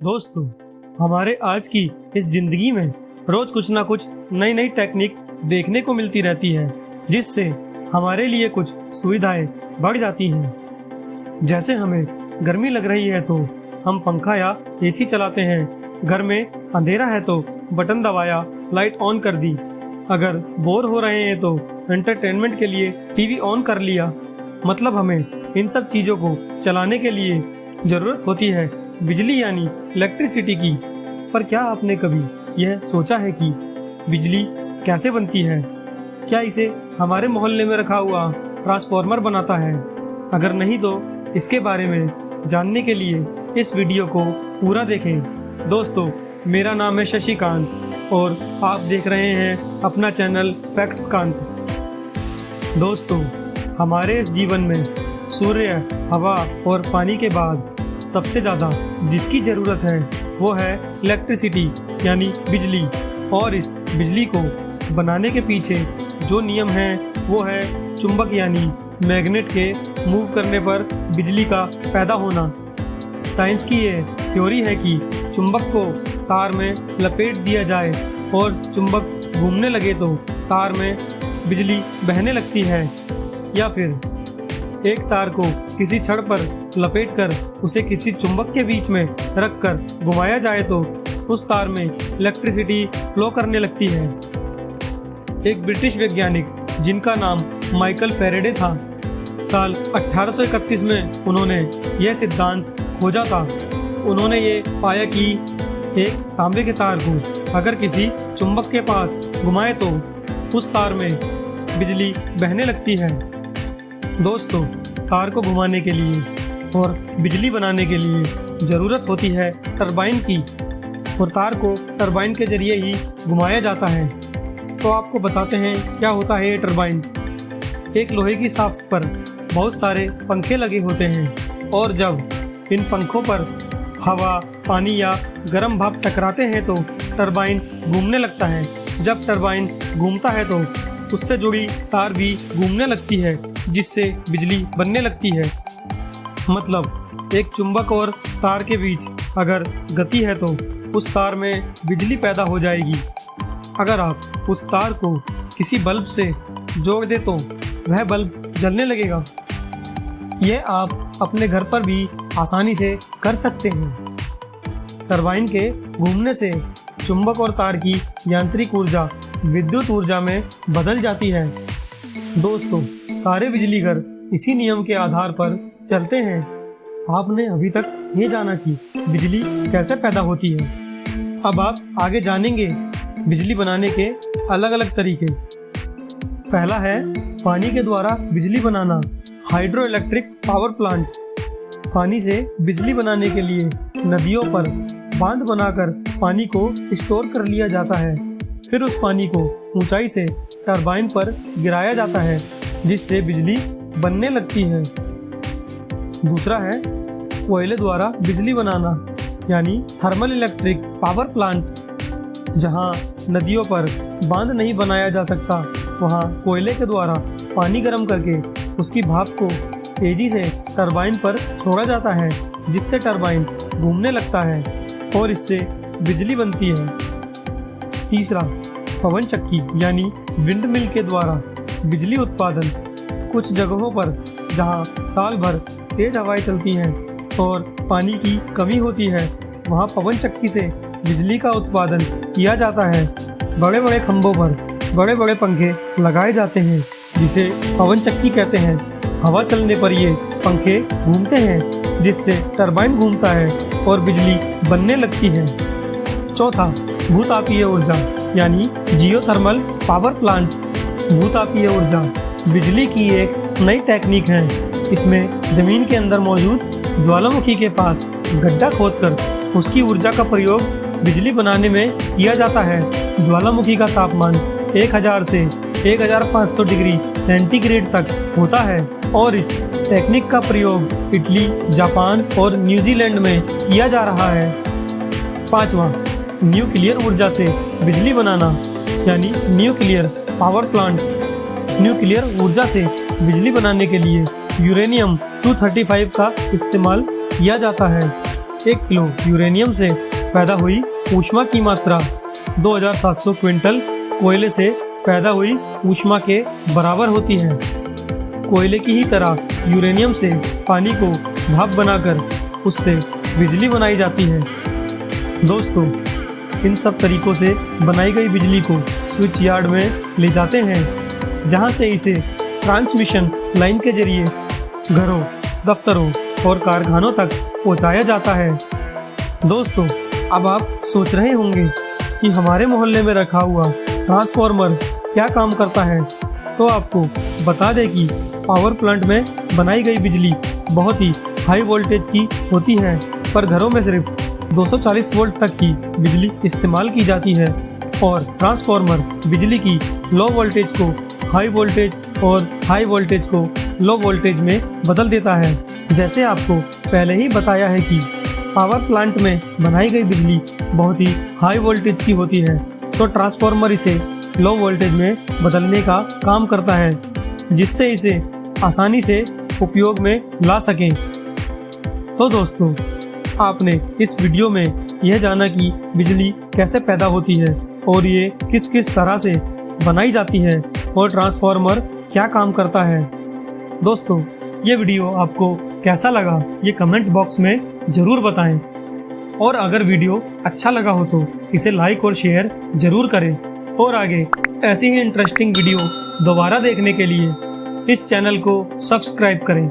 दोस्तों, हमारे आज की इस जिंदगी में रोज कुछ ना कुछ नई नई टेक्निक देखने को मिलती रहती है, जिससे हमारे लिए कुछ सुविधाएं बढ़ जाती हैं। जैसे हमें गर्मी लग रही है तो हम पंखा या एसी चलाते हैं, घर में अंधेरा है तो बटन दबाया, लाइट ऑन कर दी। अगर बोर हो रहे हैं तो एंटरटेनमेंट के लिए टीवी ऑन कर लिया। मतलब हमें इन सब चीजों को चलाने के लिए जरूरत होती है बिजली यानी इलेक्ट्रिसिटी की। पर क्या आपने कभी यह सोचा है कि बिजली कैसे बनती है? क्या इसे हमारे मोहल्ले में रखा हुआ ट्रांसफार्मर बनाता है? अगर नहीं तो इसके बारे में जानने के लिए इस वीडियो को पूरा देखें। दोस्तों, मेरा नाम है शशिकांत और आप देख रहे हैं अपना चैनल फैक्ट्स कांत। दोस्तों, हमारे इस जीवन में सूर्य, हवा और पानी के बाद सबसे ज़्यादा जिसकी ज़रूरत है वो है इलेक्ट्रिसिटी यानी बिजली। और इस बिजली को बनाने के पीछे जो नियम है वो है चुंबक यानी मैग्नेट के मूव करने पर बिजली का पैदा होना। साइंस की ये थ्योरी है कि चुंबक को तार में लपेट दिया जाए और चुंबक घूमने लगे तो तार में बिजली बहने लगती है, या फिर एक तार को किसी छड़ पर लपेटकर उसे किसी चुंबक के बीच में रखकर घुमाया जाए तो उस तार में इलेक्ट्रिसिटी फ्लो करने लगती है। एक ब्रिटिश वैज्ञानिक जिनका नाम माइकल फैराडे था, साल 1831 में उन्होंने यह सिद्धांत खोजा था। उन्होंने ये पाया कि एक तांबे के तार को अगर किसी चुंबक के पास घुमाए तो उस तार में बिजली बहने लगती है। दोस्तों, तार को घुमाने के लिए और बिजली बनाने के लिए ज़रूरत होती है टरबाइन की, और तार को टरबाइन के जरिए ही घुमाया जाता है। तो आपको बताते हैं क्या होता है ये टरबाइन। एक लोहे की शाफ्ट पर बहुत सारे पंखे लगे होते हैं, और जब इन पंखों पर हवा, पानी या गर्म भाप टकराते हैं तो टरबाइन घूमने लगता है। जब टरबाइन घूमता है तो उससे जुड़ी तार भी घूमने लगती है, जिससे बिजली बनने लगती है। मतलब एक चुंबक और तार के बीच अगर गति है तो उस तार में बिजली पैदा हो जाएगी। अगर आप उस तार को किसी बल्ब से जोड़ दे तो वह बल्ब जलने लगेगा। यह आप अपने घर पर भी आसानी से कर सकते हैं। टरबाइन के घूमने से चुंबक और तार की यांत्रिक ऊर्जा विद्युत ऊर्जा में बदल जाती है। दोस्तों, सारे बिजली घर इसी नियम के आधार पर चलते हैं। आपने अभी तक ये जाना कि बिजली कैसे पैदा होती है। अब आप आगे जानेंगे बिजली बनाने के अलग अलग तरीके। पहला है पानी के द्वारा बिजली बनाना, हाइड्रो इलेक्ट्रिक पावर प्लांट। पानी से बिजली बनाने के लिए नदियों पर बांध बनाकर पानी को स्टोर कर लिया जाता है। फिर उस पानी को ऊंचाई से टरबाइन पर गिराया जाता है, जिससे बिजली बनने लगती है। दूसरा है कोयले द्वारा बिजली बनाना यानी थर्मल इलेक्ट्रिक पावर प्लांट। जहां नदियों पर बांध नहीं बनाया जा सकता, वहां कोयले के द्वारा पानी गर्म करके उसकी भाप को तेजी से टरबाइन पर छोड़ा जाता है, जिससे टरबाइन घूमने लगता है और इससे बिजली बनती है। तीसरा पवन चक्की यानी विंड मिल के द्वारा बिजली उत्पादन। कुछ जगहों पर जहां साल भर तेज हवाएं चलती हैं और पानी की कमी होती है, वहां पवन चक्की से बिजली का उत्पादन किया जाता है। बड़े बड़े खंभों पर बड़े बड़े पंखे लगाए जाते हैं, जिसे पवन चक्की कहते हैं। हवा चलने पर ये पंखे घूमते हैं, जिससे टरबाइन घूमता है और बिजली बनने लगती है। चौथा भूतापीय ऊर्जा यानी जियोथर्मल पावर प्लांट। भूतापीय ऊर्जा बिजली की एक नई टेक्निक है। इसमें जमीन के अंदर मौजूद ज्वालामुखी के पास गड्ढा खोदकर उसकी ऊर्जा का प्रयोग बिजली बनाने में किया जाता है। ज्वालामुखी का तापमान 1000 से 1500 डिग्री सेंटीग्रेड तक होता है, और इस टेक्निक का प्रयोग इटली, जापान और न्यूजीलैंड में किया जा रहा है। पांचवा न्यूक्लियर ऊर्जा से बिजली बनाना यानी न्यूक्लियर पावर प्लांट। न्यूक्लियर ऊर्जा से बिजली बनाने के लिए यूरेनियम 235 का इस्तेमाल किया जाता है। 1 किलो यूरेनियम से पैदा हुई ऊष्मा की मात्रा 2700 क्विंटल कोयले से पैदा हुई ऊष्मा के बराबर होती है। कोयले की ही तरह यूरेनियम से पानी को भाप बनाकर उससे बिजली बनाई जाती है। दोस्तों, इन सब तरीकों से बनाई गई बिजली को स्विच यार्ड में ले जाते हैं, जहां से इसे ट्रांसमिशन लाइन के जरिए घरों, दफ्तरों और कारखानों तक पहुंचाया जाता है। दोस्तों, अब आप सोच रहे होंगे कि हमारे मोहल्ले में रखा हुआ ट्रांसफार्मर क्या काम करता है। तो आपको बता दें कि पावर प्लांट में बनाई गई बिजली बहुत ही हाई वोल्टेज की होती है, पर घरों में सिर्फ 240 वोल्ट तक की बिजली इस्तेमाल की जाती है और ट्रांसफार्मर बिजली की लो वोल्टेज को हाई वोल्टेज और हाई वोल्टेज को लो वोल्टेज में बदल देता है। जैसे आपको पहले ही बताया है कि पावर प्लांट में बनाई गई बिजली बहुत ही हाई वोल्टेज की होती है, तो ट्रांसफार्मर इसे लो वोल्टेज में बदलने का काम करता है, जिससे इसे आसानी से उपयोग में ला सकें। तो दोस्तों, आपने इस वीडियो में यह जाना कि बिजली कैसे पैदा होती है और ये किस किस तरह से बनाई जाती है और ट्रांसफार्मर क्या काम करता है। दोस्तों, ये वीडियो आपको कैसा लगा ये कमेंट बॉक्स में ज़रूर बताएं, और अगर वीडियो अच्छा लगा हो तो इसे लाइक और शेयर ज़रूर करें, और आगे ऐसी ही इंटरेस्टिंग वीडियो दोबारा देखने के लिए इस चैनल को सब्सक्राइब करें।